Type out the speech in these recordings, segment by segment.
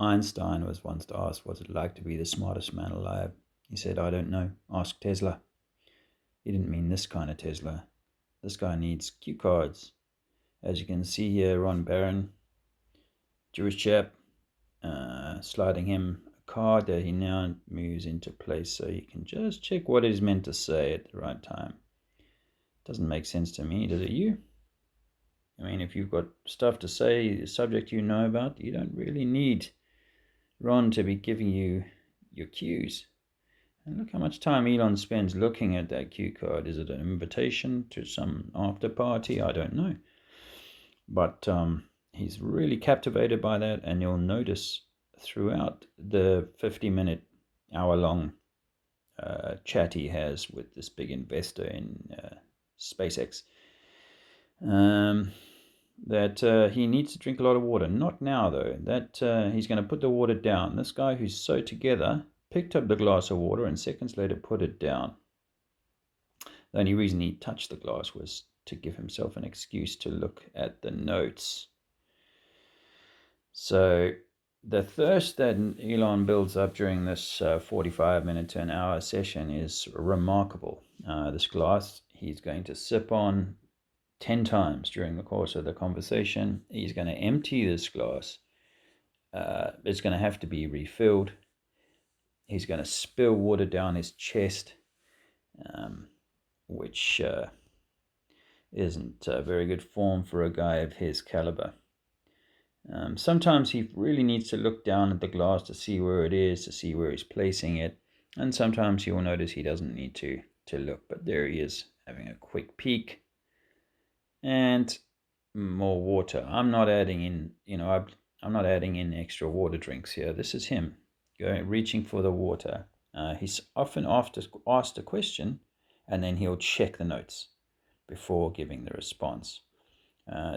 Einstein was once asked, what's it like to be the smartest man alive? He said, I don't know. Ask Tesla. He didn't mean this kind of Tesla. This guy needs cue cards. As you can see here, Ron Barron, Jewish chap, sliding him a card that he now moves into place so he can just check what he's meant to say at the right time. Doesn't make sense to me, does it you? I mean, if you've got stuff to say, a subject you know about, you don't really need Ron to be giving you your cues. And look how much time Elon spends looking at that cue card. Is it an invitation to some after party? I don't know. But he's really captivated by that, and you'll notice throughout the 50-minute, hour-long chat he has with this big investor in SpaceX, that he needs to drink a lot of water. Not now, though. That he's going to put the water down. This guy who's so together picked up the glass of water and seconds later put it down. The only reason he touched the glass was to give himself an excuse to look at the notes. So the thirst that Elon builds up during this 45-minute to an hour session is remarkable. This glass he's going to sip on 10 times during the course of the conversation. He's going to empty this glass. It's going to have to be refilled. He's going to spill water down his chest, which isn't a very good form for a guy of his caliber. Sometimes he really needs to look down at the glass to see where it is, to see where he's placing it. And sometimes you'll notice he doesn't need to look, but there he is having a quick peek. And more water. I'm not adding in, I'm not adding in extra water drinks here. This is him reaching for the water. He's often asked a question, and then he'll check the notes before giving the response.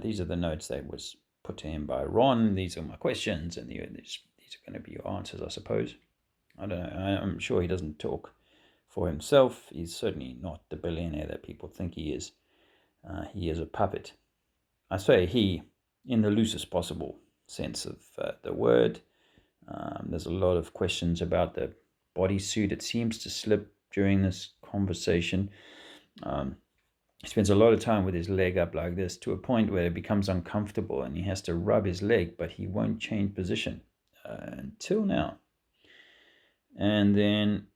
These are the notes that was put to him by Ron. These are my questions, and these are going to be your answers, I suppose. I don't know. I'm sure he doesn't talk for himself. He's certainly not the billionaire that people think he is. He is a puppet. I say he in the loosest possible sense of the word. There's a lot of questions about the bodysuit. It seems to slip during this conversation. He spends a lot of time with his leg up like this to a point where it becomes uncomfortable and he has to rub his leg, but he won't change position until now. And then,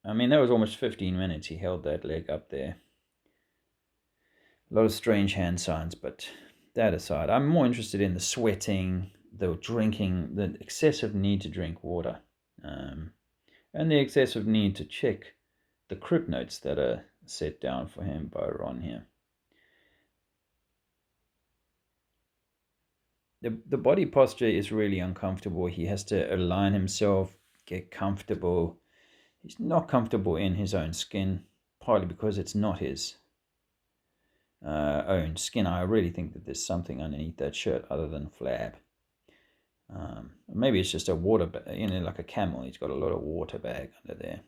that was almost 15 minutes he held that leg up there. A lot of strange hand signs, but that aside, I'm more interested in the sweating, the drinking, the excessive need to drink water, and the excessive need to check the crypt notes that are set down for him by Ron here. The body posture is really uncomfortable. He has to align himself, get comfortable. He's not comfortable in his own skin, partly because it's not his own skin. I really think that there's something underneath that shirt other than flab. Maybe it's just a water bag, like a camel. He's got a lot of water bag under there.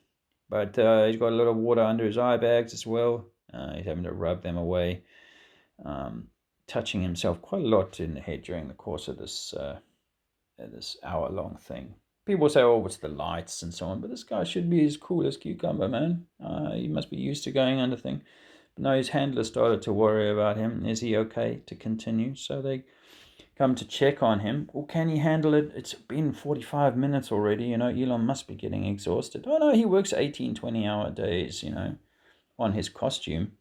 But he's got a lot of water under his eye bags as well. He's having to rub them away. Touching himself quite a lot in the head during the course of this hour-long thing. People say, oh, it's the lights and so on, but this guy should be as cool as cucumber, man. He must be used to going under thing. But no, his handler started to worry about him. Is he okay to continue? So they come to check on him. Or can he handle it? It's been 45 minutes already. Elon must be getting exhausted. Oh, no, he works 18, 20-hour days, on his costume.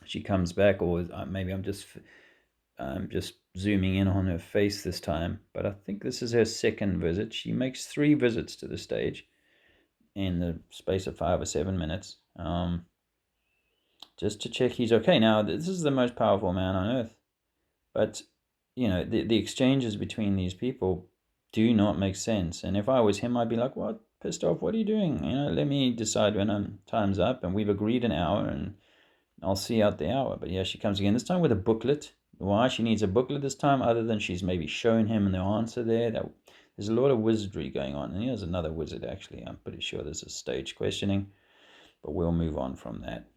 She comes back, or maybe I'm just zooming in on her face this time. But I think this is her second visit. She makes 3 visits to the stage in the space of 5 or 7 minutes, just to check he's okay. Now, this is the most powerful man on earth, but the exchanges between these people do not make sense. And if I was him, I'd be like, "What? Pissed off? What are you doing? Let me decide when time's up, and we've agreed an hour, and I'll see out the hour." But yeah, she comes again, this time with a booklet. Why she needs a booklet this time, other than she's maybe shown him the answer there. There's a lot of wizardry going on. And here's another wizard, actually. I'm pretty sure this is stage questioning, but we'll move on from that.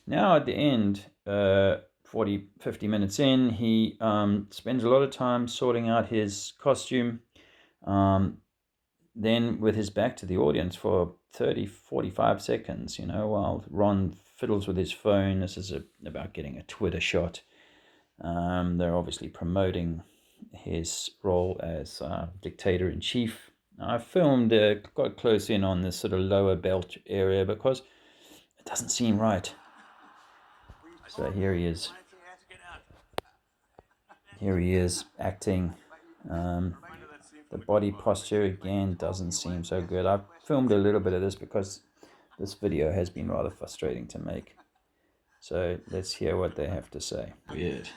Now at the end, 50 minutes in, he spends a lot of time sorting out his costume. Then with his back to the audience for 30, 45 seconds, while Ron fiddles with his phone. This is about getting a Twitter shot. They're obviously promoting his role as dictator-in-chief. I filmed quite close in on this sort of lower belt area because it doesn't seem right. So here he is. Here he is acting. The body posture again doesn't seem so good. I've filmed a little bit of this because this video has been rather frustrating to make. So let's hear what they have to say. Weird.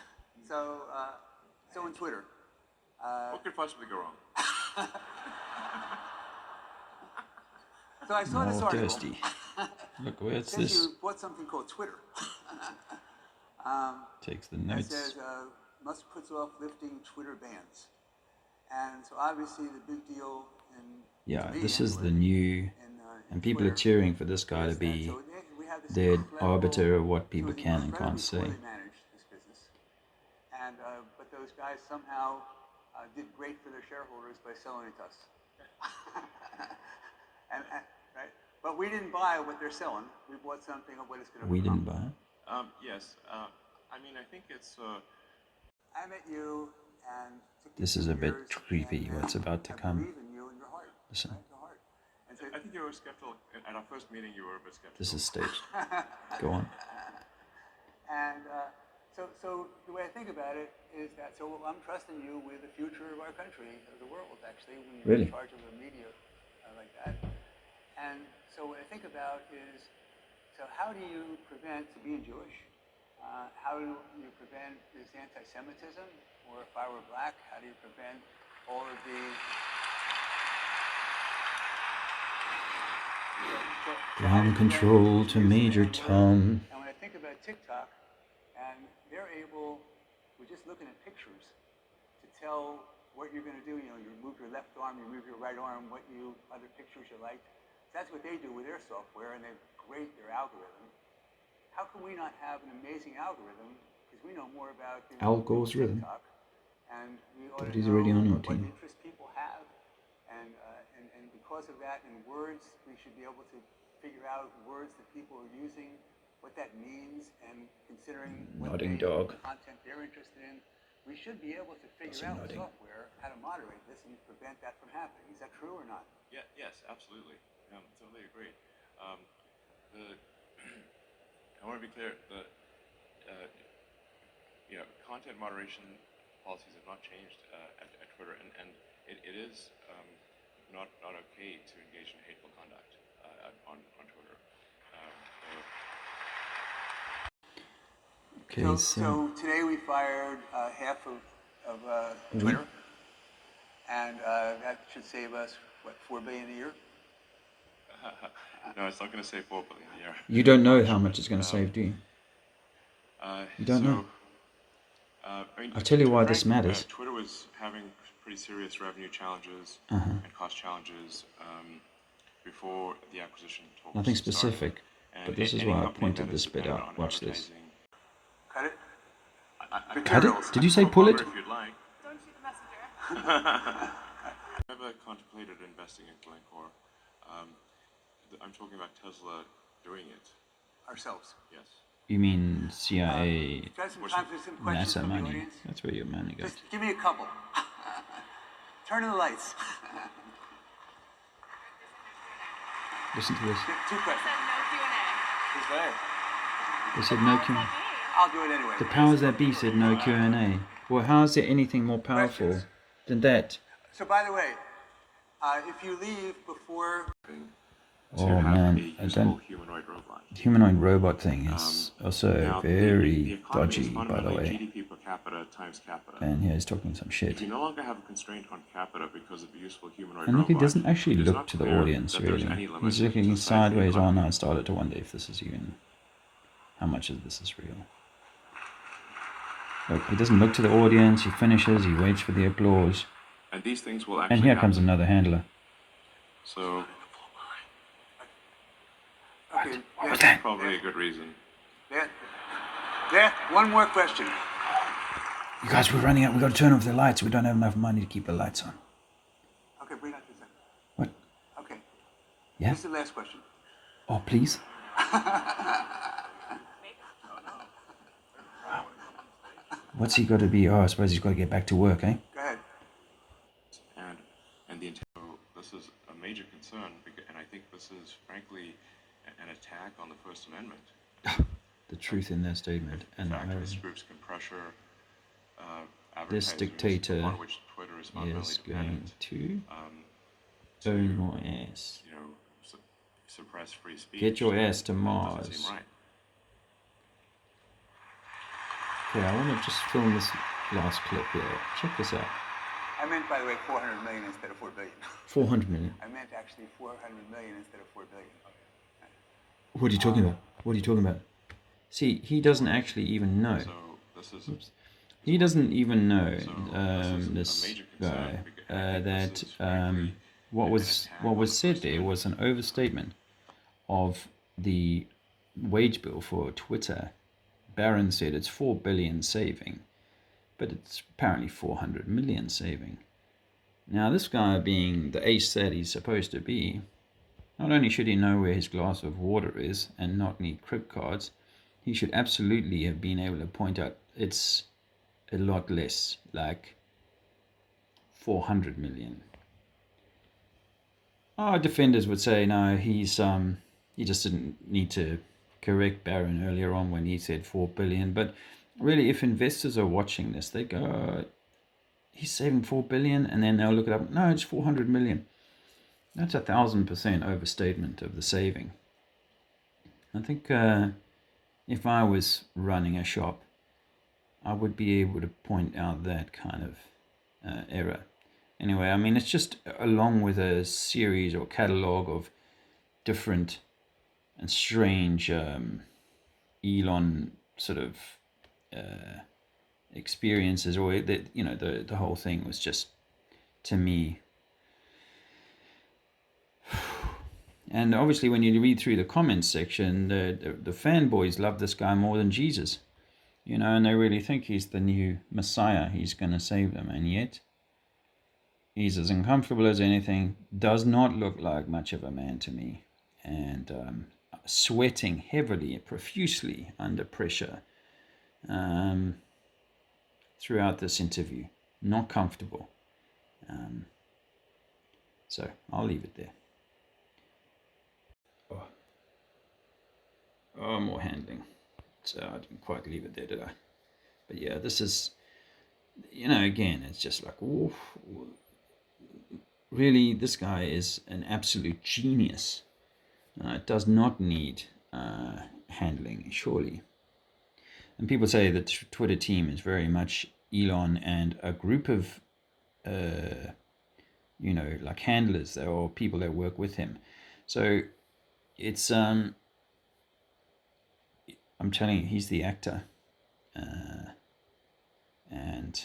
So on Twitter. What could possibly go wrong? So I saw this article. Thirsty. Look, where's Says this? you bought something called Twitter. Takes the It notes. says Musk puts off lifting Twitter bans, and so obviously the big deal. Yeah, this is the new, and people are cheering for this guy to be the arbiter of what people can and can't say. And but those guys somehow did great for their shareholders by selling it to us. and right, but we didn't buy what they're selling. We bought something of what it's going to. We didn't buy it. Yes. I mean, I think it's. I met you, and this is a bit creepy. What's about to come? Listen. I think you were skeptical at our first meeting. You were a bit skeptical. This is staged. Go on. And so the way I think about it is that I'm trusting you with the future of our country, of the world, actually, when you're really? in charge of a media like that. And so what I think about is, so how do you prevent, to being Jewish, how do you prevent this anti-Semitism? Or if I were black, how do you prevent all of the... Ground control to Major Tom. And when I think about TikTok, and they're able, we're just looking at pictures, to tell what you're going to do. You move your left arm, you move your right arm, other pictures you like. That's what they do with their software, and they're great, their algorithm. How can we not have an amazing algorithm? Because we know more about Al Gore's rhythm. TikTok, and we ought But to he's know already on your what team. interests people have, and because of that, in words, we should be able to figure out words that people are using, what that means, and considering what content they're interested in. We should be able to figure out in software how to moderate this and prevent that from happening. Is that true or not? Yeah. Yes. Absolutely. Totally agree. I want to be clear. Content moderation policies have not changed at Twitter, and it is not okay to engage in hateful conduct on Twitter. Okay, so today we fired half of Twitter, and that should save us, what, $4 billion a year? No, it's not going to save $4 billion a year. You don't know how much it's going to save, do you? You don't know. I'll tell you why this matters. Twitter was having pretty serious revenue challenges and cost challenges before the acquisition talks Nothing specific, but this is why I pointed this bit out. Watch this. Cut it? Cut it? Did you say pull it? If you'd like. Don't shoot the messenger. I've never contemplated investing in Glencore. I'm talking about Tesla doing it. Ourselves. Yes. You mean CIA, NASA NASA money? That's where your money goes. Just give me a couple. Turn on the lights. Listen to this. Two questions. They said no Q&A. I'll do it anyway. The powers that be said no Q&A. Well, how is there anything more powerful than that? So, by the way, if you leave before... Oh man, humanoid robot thing is also very dodgy, by the way. GDP per capita times capita. And yeah, he's talking some shit. If you no longer have a constraint on capita because of a useful humanoid And look, he robot, doesn't actually it is look not to the clear audience, that there's really. any limit He's to looking the size of the sideways on. economy. I started to wonder if this is even... How much of this is real? Look, he doesn't look to the audience, he finishes, he waits for the applause. And these things will actually And here happen. comes another handler. So... Okay, That's probably a good reason. There, one more question. You guys, we're running out. We've got to turn off the lights. We don't have enough money to keep the lights on. Okay, bring that to the What? Okay. Yeah? This is the last question. Oh, please? What's he got to be? Oh, I suppose he's got to get back to work, eh? Go ahead. And the intent. So this is a major concern, and I think this is frankly an attack on the First Amendment. The truth in that statement. And Activist groups can pressure this advertisers, dictator upon which Twitter is fundamentally is going dependent, to to own your ass. you know suppress free speech. Get your ass to That Mars. doesn't seem right. Okay, I want to just film this last clip here. Check this out. I meant, by the way, 400 million instead of 4 billion. 400 million. I meant actually 400 million instead of 4 billion. What are you talking about? What are you talking about? See, he doesn't actually even know. So this is. Oops. He doesn't even know, this guy, that what was said there was an overstatement of the wage bill for Twitter. Barron said it's 4 billion saving, but it's apparently 400 million saving. Now, this guy, being the ace that he's supposed to be, not only should he know where his glass of water is and not need crypt cards, he should absolutely have been able to point out it's a lot less, like 400 million. Our defenders would say, no, he just didn't need to correct Barron earlier on when he said 4 billion. But really, if investors are watching this, they go, he's saving 4 billion, and then they'll look it up. No, it's 400 million. That's 1,000% overstatement of the saving. I think if I was running a shop, I would be able to point out that kind of error. Anyway, I mean, it's just along with a series or catalog of different and strange Elon sort of experiences, or the whole thing was just, to me. And obviously, when you read through the comments section, the fanboys love this guy more than Jesus. And they really think he's the new Messiah. He's going to save them. And yet, he's as uncomfortable as anything, does not look like much of a man to me. And sweating heavily, profusely under pressure throughout this interview. Not comfortable. So, I'll leave it there. Oh, more handling. So I didn't quite leave it there, did I? But yeah, this is, again, it's just like, oof, really, this guy is an absolute genius. Does not need handling, surely. And people say that the Twitter team is very much Elon and a group of, like handlers or people that work with him. So it's, I'm telling you, he's the actor. And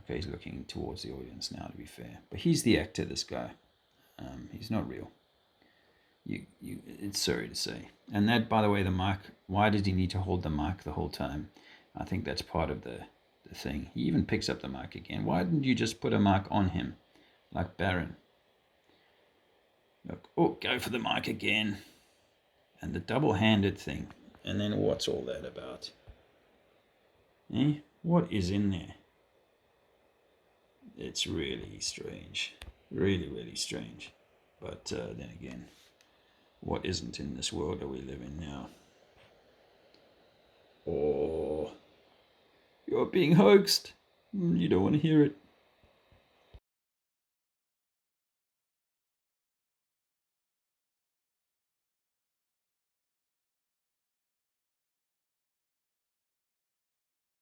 okay, he's looking towards the audience now, to be fair. But he's the actor, this guy. He's not real. It's sorry to say. And that, by the way, the mic, why did he need to hold the mic the whole time? I think that's part of the thing. He even picks up the mic again. Why didn't you just put a mic on him, like Barron? Look, oh, go for the mic again. And the double-handed thing. And then what's all that about? What is in there? It's really strange. Really, really strange. But then again, what isn't in this world that we live in now? Oh, you're being hoaxed. You don't want to hear it.